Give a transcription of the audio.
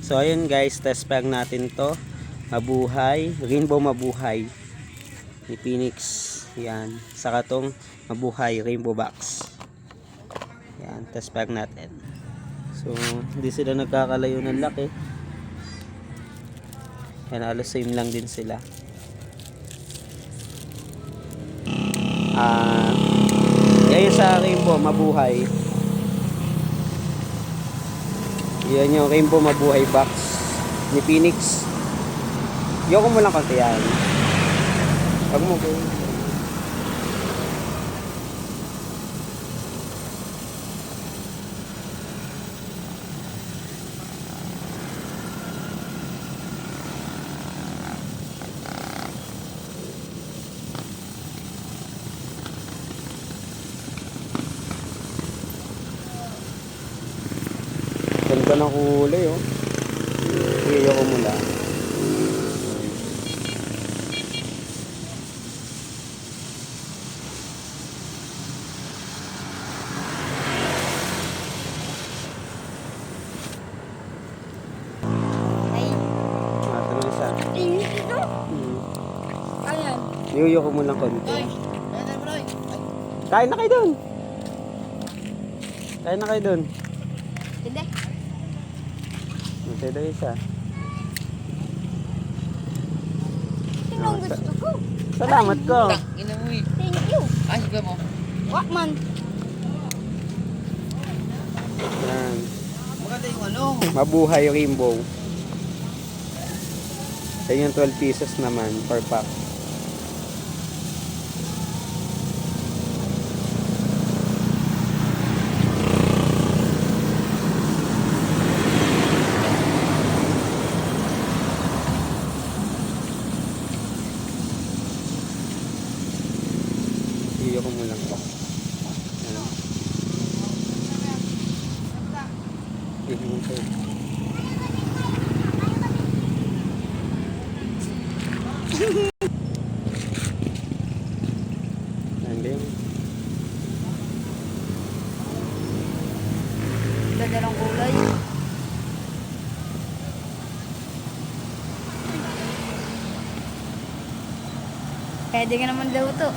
So ayun guys, test pack natin to. Mabuhay, Rainbow Mabuhay ni Phoenix. Yan, saka tong Mabuhay Rainbow Box. Yan, test pack natin. So hindi sila nagkakalayo ng laki. Yan, halos same lang din sila. Yan sa Rainbow Mabuhay. Yan yung Rainbow Mabuhay box ni Phoenix. Yoko mo lang konti yan. Huwag mo ko. Ganda ng kulay oh. Iyo ko mula. Iyo ko muna konti. Kain na kayo dun. Kain na kayo dun. Hindi. Ito isa. Ito ang gusto ko. Salamat ko. Thank you. Ay, sige mo. Walkman. Yan. Maganda yung ano. Mabuhay Rainbow. Yan yung 12 pieces naman per pack. Iyo ko mo lang po. Ayan. Iyo mo po. Ayan ba yun? Ganda ng kulay. Pwede ka naman daw to.